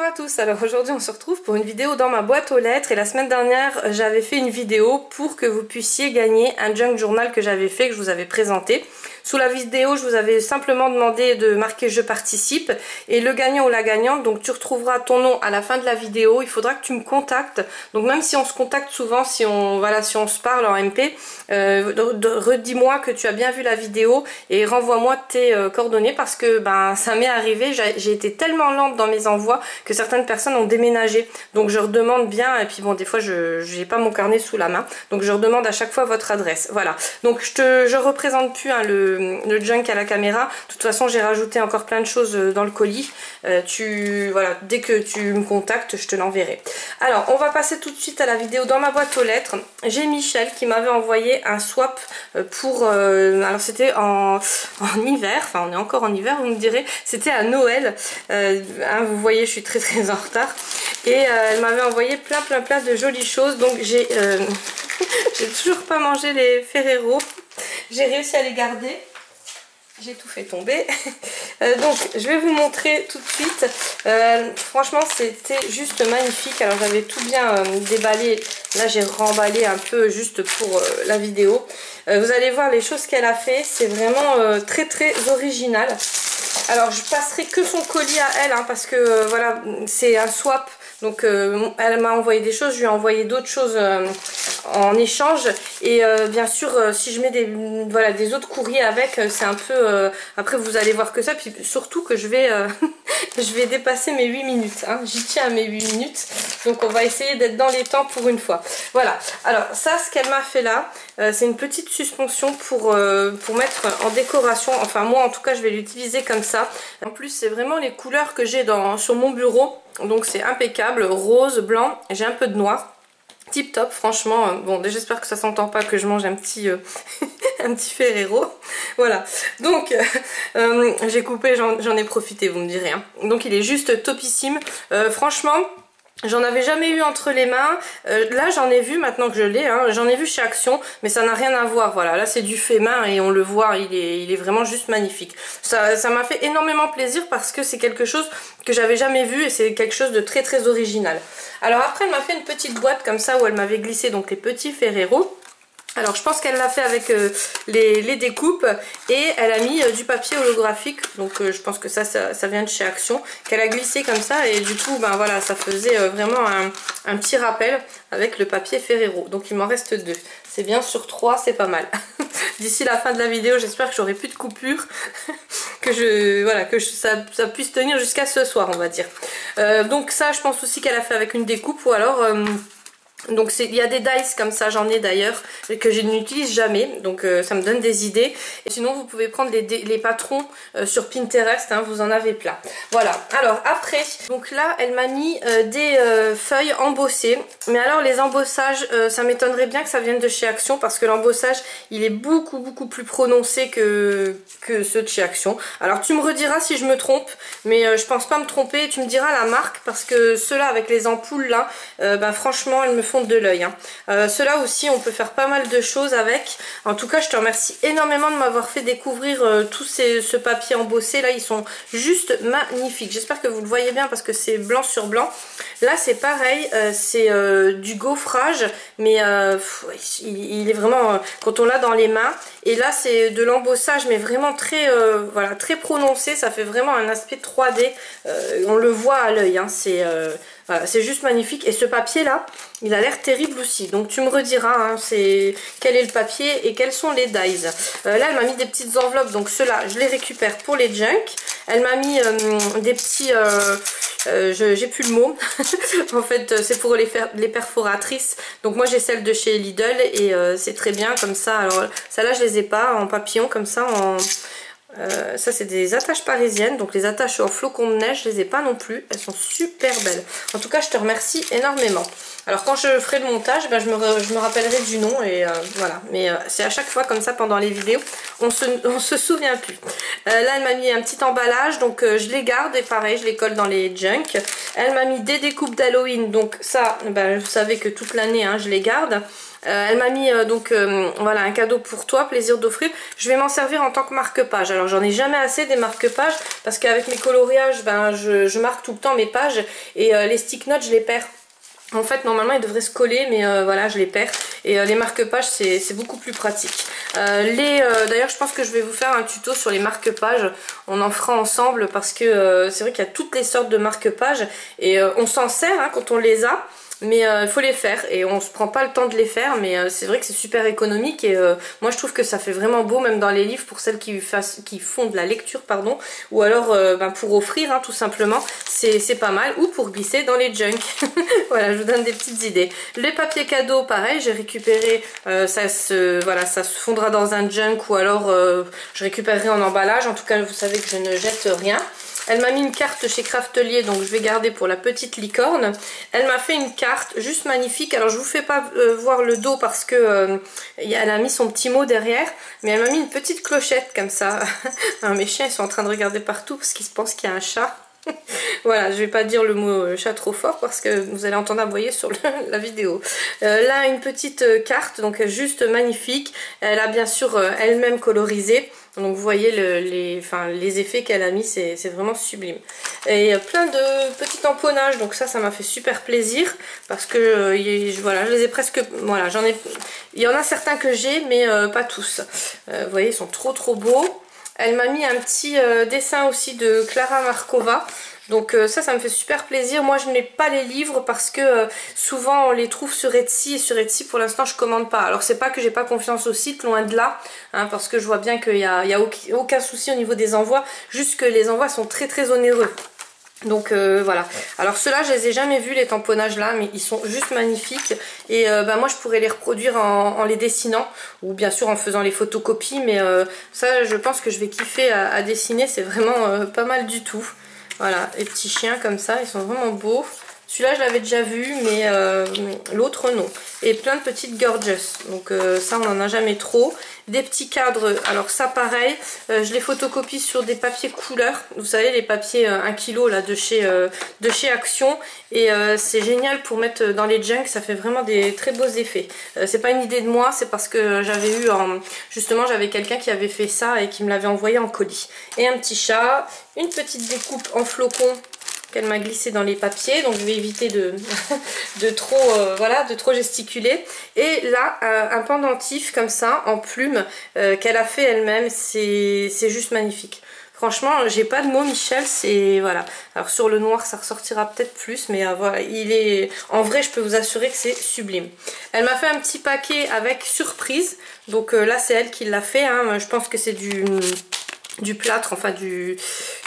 à tous, alors aujourd'hui on se retrouve pour une vidéo dans ma boîte aux lettres et la semaine dernière j'avais fait une vidéo pour que vous puissiez gagner un junk journal que j'avais fait, que je vous avais présenté. Sous la vidéo je vous avais simplement demandé de marquer je participe et le gagnant ou la gagnante, donc tu retrouveras ton nom à la fin de la vidéo. Il faudra que tu me contactes, donc même si on se contacte souvent, si on se parle en MP, redis-moi que tu as bien vu la vidéo et renvoie-moi tes coordonnées parce que ça m'est arrivé, j'ai été tellement lente dans mes envois que certaines personnes ont déménagé, donc je redemande bien, et puis bon des fois je n'ai pas mon carnet sous la main, donc je redemande à chaque fois votre adresse. Voilà, donc je représente plus le junk à la caméra. De toute façon j'ai rajouté encore plein de choses dans le colis. Voilà, dès que tu me contactes je te l'enverrai. Alors on va passer tout de suite à la vidéo dans ma boîte aux lettres. J'ai Michel qui m'avait envoyé un swap pour alors c'était en hiver, enfin on est encore en hiver vous me direz, c'était à Noël. Vous voyez je suis très en retard et elle m'avait envoyé plein de jolies choses, donc j'ai j'ai toujours pas mangé les Ferrero, j'ai réussi à les garder, j'ai tout fait tomber. Donc je vais vous montrer tout de suite. Franchement c'était juste magnifique. Alors j'avais tout bien déballé, là j'ai remballé un peu juste pour la vidéo. Vous allez voir les choses qu'elle a fait, c'est vraiment très original. Alors je passerai que son colis à elle parce que voilà c'est un swap. Donc elle m'a envoyé des choses, je lui ai envoyé d'autres choses en échange et bien sûr si je mets des autres courriers avec, c'est un peu après vous allez voir que ça, puis surtout que je vais je vais dépasser mes 8 minutes, j'y tiens à mes 8 minutes, donc on va essayer d'être dans les temps pour une fois. Voilà, alors ça ce qu'elle m'a fait là, c'est une petite suspension pour mettre en décoration, enfin moi en tout cas je vais l'utiliser comme ça. En plus c'est vraiment les couleurs que j'ai sur mon bureau. Donc c'est impeccable, rose, blanc, j'ai un peu de noir, tip top franchement. Bon j'espère que ça s'entend pas que je mange un petit un petit Ferrero. Voilà, donc j'ai coupé, j'en ai profité vous me direz. Donc il est juste topissime, franchement. J'en avais jamais eu entre les mains, là j'en ai vu maintenant que je l'ai, j'en ai vu chez Action, mais ça n'a rien à voir, voilà, là c'est du fait main et on le voit, il est vraiment juste magnifique. Ça m'a fait énormément plaisir parce que c'est quelque chose que j'avais jamais vu et c'est quelque chose de très original. Alors après elle m'a fait une petite boîte comme ça où elle m'avait glissé donc les petits Ferrero. Alors je pense qu'elle l'a fait avec les découpes et elle a mis du papier holographique, donc je pense que ça vient de chez Action, qu'elle a glissé comme ça et du coup voilà ça faisait vraiment un petit rappel avec le papier Ferrero. Donc il m'en reste 2, c'est bien sur 3, c'est pas mal. D'ici la fin de la vidéo j'espère que j'aurai plus de coupures, que ça puisse tenir jusqu'à ce soir on va dire. Donc ça je pense aussi qu'elle a fait avec une découpe ou alors... Donc il y a des dice comme ça, j'en ai d'ailleurs, que je n'utilise jamais, donc ça me donne des idées. Et sinon vous pouvez prendre les patrons sur Pinterest, vous en avez plein. Voilà, alors après, donc là elle m'a mis des feuilles embossées. Mais alors les embossages, ça m'étonnerait bien que ça vienne de chez Action parce que l'embossage il est beaucoup plus prononcé que ceux de chez Action. Alors tu me rediras si je me trompe, mais je pense pas me tromper, tu me diras la marque parce que ceux-là avec les ampoules là, franchement elles me font de l'œil. Ceux-là aussi on peut faire pas mal de choses avec. En tout cas je te remercie énormément de m'avoir fait découvrir tout ce papier embossé là, ils sont juste magnifiques. J'espère que vous le voyez bien parce que c'est blanc sur blanc. Là c'est pareil, c'est du gaufrage mais il est vraiment quand on l'a dans les mains, et là c'est de l'embossage mais vraiment très prononcé, ça fait vraiment un aspect 3D, on le voit à l'œil, voilà, c'est juste magnifique. Et ce papier là il a l'air terrible aussi, donc tu me rediras quel est le papier et quels sont les dies. Là elle m'a mis des petites enveloppes, donc ceux-là je les récupère pour les junk. Elle m'a mis des petits j'ai plus le mot en fait c'est pour les perforatrices, donc moi j'ai celle de chez Lidl et c'est très bien comme ça. Alors celle-là je les ai pas en papillon comme ça, ça c'est des attaches parisiennes, donc les attaches en flocons de neige je les ai pas non plus, elles sont super belles. En tout cas je te remercie énormément. Alors quand je ferai le montage je me rappellerai du nom et voilà, mais c'est à chaque fois comme ça pendant les vidéos, on se souvient plus. Là elle m'a mis un petit emballage, donc je les garde et pareil je les colle dans les junk. Elle m'a mis des découpes d'Halloween, donc ça vous savez que toute l'année je les garde. Elle m'a mis donc voilà, un cadeau pour toi, plaisir d'offrir. Je vais m'en servir en tant que marque-page. Alors j'en ai jamais assez des marque-pages parce qu'avec mes coloriages, ben, je marque tout le temps mes pages et les stick notes je les perds. En fait normalement ils devraient se coller mais voilà, je les perds et les marque-pages c'est beaucoup plus pratique. D'ailleurs je pense que je vais vous faire un tuto sur les marque-pages, on en fera ensemble parce que c'est vrai qu'il y a toutes les sortes de marque-pages et on s'en sert hein, quand on les a. Mais il faut les faire et on se prend pas le temps de les faire, mais c'est vrai que c'est super économique et moi je trouve que ça fait vraiment beau même dans les livres pour celles qui font de la lecture pardon, ou alors ben, pour offrir hein, tout simplement, c'est pas mal, ou pour glisser dans les junk. Voilà, je vous donne des petites idées. Les papiers cadeaux pareil, j'ai récupéré, ça se fondra dans un junk ou alors je récupérerai en emballage, en tout cas vous savez que je ne jette rien. Elle m'a mis une carte chez Craftelier, donc je vais garder pour la petite licorne. Elle m'a fait une carte juste magnifique. Alors je vous fais pas voir le dos parce que elle a mis son petit mot derrière, mais elle m'a mis une petite clochette comme ça. Alors, mes chiens ils sont en train de regarder partout parce qu'ils pensent qu'il y a un chat. Voilà, je vais pas dire le mot chat trop fort parce que vous allez entendre aboyer sur la vidéo. Là une petite carte, donc juste magnifique. Elle a bien sûr elle-même colorisé. Donc vous voyez les effets qu'elle a mis, c'est vraiment sublime. Et plein de petits tamponnages, donc ça m'a fait super plaisir parce que voilà, je les ai presque, voilà, il y en a certains que j'ai mais pas tous. Vous voyez, ils sont trop beaux. Elle m'a mis un petit dessin aussi de Clara Markova. Donc ça me fait super plaisir. Moi je n'ai pas les livres parce que souvent on les trouve sur Etsy et sur Etsy pour l'instant je commande pas. Alors c'est pas que j'ai pas confiance au site, loin de là, hein, parce que je vois bien qu'il y a aucun souci au niveau des envois, juste que les envois sont très onéreux. Donc voilà, alors ceux-là je les ai jamais vus les tamponnages là, mais ils sont juste magnifiques et moi je pourrais les reproduire en les dessinant ou bien sûr en faisant les photocopies, mais ça je pense que je vais kiffer à dessiner, c'est vraiment pas mal du tout. Voilà, les petits chiens comme ça, ils sont vraiment beaux. Celui-là je l'avais déjà vu mais l'autre non. Et plein de petites gorgeous, donc ça on n'en a jamais trop. Des petits cadres, alors ça pareil, je les photocopie sur des papiers couleurs. Vous savez les papiers 1 kg là de chez Action. Et c'est génial pour mettre dans les junks, ça fait vraiment des très beaux effets. C'est pas une idée de moi, c'est parce que j'avais eu justement j'avais quelqu'un qui avait fait ça et qui me l'avait envoyé en colis. Et un petit chat, une petite découpe en flocons qu'elle m'a glissé dans les papiers, donc je vais éviter de trop gesticuler. Et là un pendentif comme ça en plume qu'elle a fait elle-même, c'est juste magnifique. Franchement j'ai pas de mots Michel, c'est voilà. Alors sur le noir ça ressortira peut-être plus, mais voilà, en vrai je peux vous assurer que c'est sublime. Elle m'a fait un petit paquet avec surprise, donc là c'est elle qui l'a fait, hein. Je pense que c'est du plâtre, enfin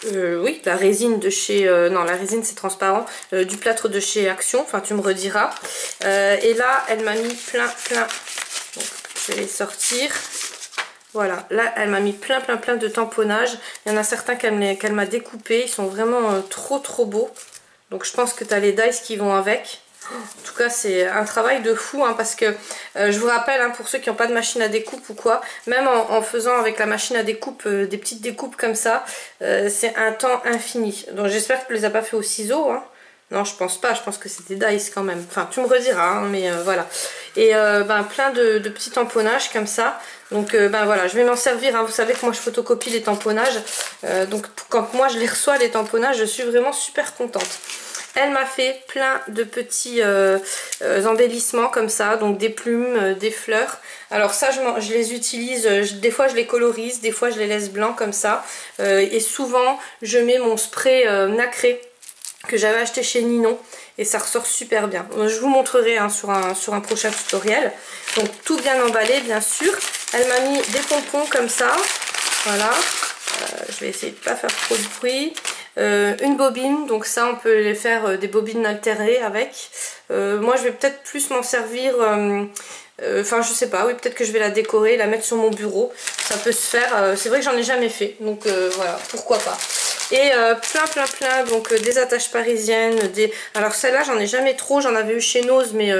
oui, de la résine de chez non la résine c'est transparent, du plâtre de chez Action, enfin tu me rediras. Et là elle m'a mis plein, donc je vais les sortir. Voilà, là elle m'a mis plein de tamponnages. Il y en a certains qu'elle m'a découpés, ils sont vraiment trop beaux. Donc je pense que tu as les dies qui vont avec. En tout cas c'est un travail de fou, hein, parce que je vous rappelle, hein, pour ceux qui n'ont pas de machine à découpe ou quoi, même en faisant avec la machine à découpe des petites découpes comme ça, c'est un temps infini. Donc j'espère que tu les as pas fait au ciseau, hein. Non je pense pas, je pense que c'était dice quand même. Enfin tu me rediras, hein, mais voilà. Et plein de petits tamponnages comme ça. Donc voilà, je vais m'en servir, hein. Vous savez que moi je photocopie les tamponnages. Donc quand moi je les reçois les tamponnages, je suis vraiment super contente. Elle m'a fait plein de petits embellissements comme ça, donc des plumes, des fleurs. Alors ça je les utilise, des fois je les colorise, des fois je les laisse blancs comme ça. Et souvent je mets mon spray nacré que j'avais acheté chez Ninon et ça ressort super bien. Je vous montrerai, hein, sur un prochain tutoriel. Donc tout bien emballé bien sûr. Elle m'a mis des pompons comme ça, voilà. Je vais essayer de pas faire trop de bruit. Une bobine, donc ça on peut les faire des bobines altérées avec. Moi je vais peut-être plus m'en servir, enfin je sais pas, oui peut-être que je vais la décorer, la mettre sur mon bureau, ça peut se faire. C'est vrai que j'en ai jamais fait, donc voilà, pourquoi pas. Et plein, donc des attaches parisiennes, alors celle-là j'en ai jamais trop, j'en avais eu chez Nose mais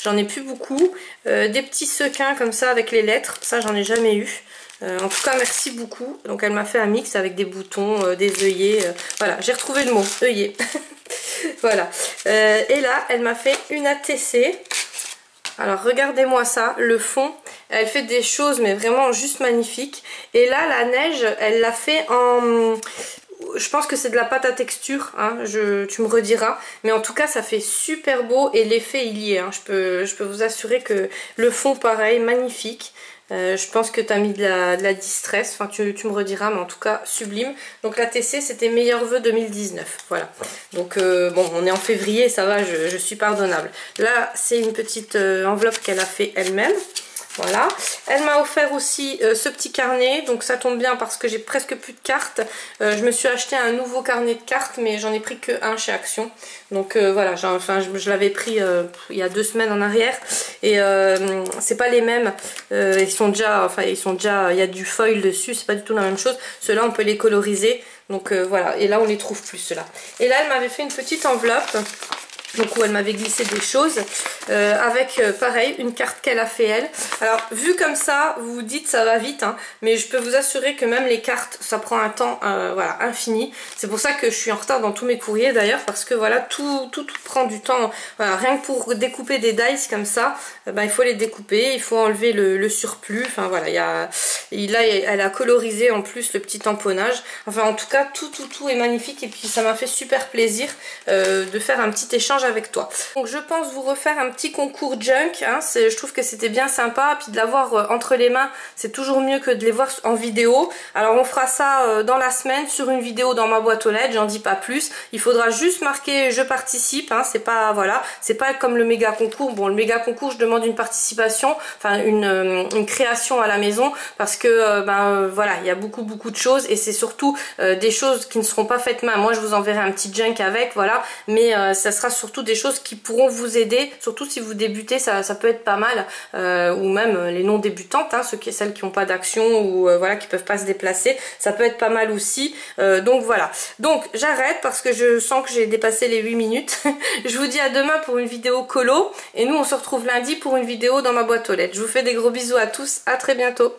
j'en ai plus beaucoup. Des petits sequins comme ça avec les lettres, ça j'en ai jamais eu. En tout cas merci beaucoup. Donc elle m'a fait un mix avec des boutons, des œillets, voilà, j'ai retrouvé le mot, œillet. Voilà, et là elle m'a fait une ATC. Alors regardez-moi ça, le fond, elle fait des choses mais vraiment juste magnifiques. Et là la neige, elle l'a fait en... Je pense que c'est de la pâte à texture, hein, tu me rediras. Mais en tout cas ça fait super beau et l'effet il y est. Hein. Je peux vous assurer que le fond pareil, magnifique. Je pense que tu as mis de la distress, enfin tu me rediras, mais en tout cas sublime. Donc la TC c'était meilleur vœu 2019, voilà. Donc bon, on est en février, ça va, je suis pardonnable. Là c'est une petite enveloppe qu'elle a fait elle-même. Voilà, elle m'a offert aussi ce petit carnet, donc ça tombe bien parce que j'ai presque plus de cartes. Je me suis acheté un nouveau carnet de cartes, mais j'en ai pris que un chez Action. Donc voilà, je l'avais pris il y a 2 semaines en arrière et c'est pas les mêmes. Ils sont déjà, il y a du foil dessus, c'est pas du tout la même chose. Ceux-là on peut les coloriser, donc voilà. Et là on les trouve plus ceux-là. Et là elle m'avait fait une petite enveloppe. Donc où elle m'avait glissé des choses avec pareil une carte qu'elle a fait elle. Alors vu comme ça vous vous dites ça va vite hein, mais je peux vous assurer que même les cartes ça prend un temps voilà, infini. C'est pour ça que je suis en retard dans tous mes courriers d'ailleurs, parce que voilà tout prend du temps. Voilà, rien que pour découper des dice comme ça, il faut les découper, il faut enlever le surplus. Enfin voilà, là elle a colorisé en plus le petit tamponnage. Enfin en tout cas tout est magnifique et puis ça m'a fait super plaisir de faire un petit échange avec toi. Donc je pense vous refaire un petit concours junk, hein. Je trouve que c'était bien sympa, puis de l'avoir entre les mains c'est toujours mieux que de les voir en vidéo. Alors on fera ça dans la semaine sur une vidéo dans ma boîte aux lettres, j'en dis pas plus. Il faudra juste marquer je participe, hein. C'est pas, voilà, c'est pas comme le méga concours. Bon, le méga concours je demande une participation, enfin une création à la maison, parce que voilà, il y a beaucoup de choses et c'est surtout des choses qui ne seront pas faites main. Moi je vous enverrai un petit junk avec, voilà, mais ça sera surtout des choses qui pourront vous aider, surtout si vous débutez, ça peut être pas mal, ou même les non débutantes, hein, celles qui n'ont pas d'action ou voilà, qui peuvent pas se déplacer, ça peut être pas mal aussi. Donc voilà, donc j'arrête parce que je sens que j'ai dépassé les 8 minutes. Je vous dis à demain pour une vidéo colo et nous on se retrouve lundi pour une vidéo dans ma boîte aux lettres. Je vous fais des gros bisous à tous, à très bientôt.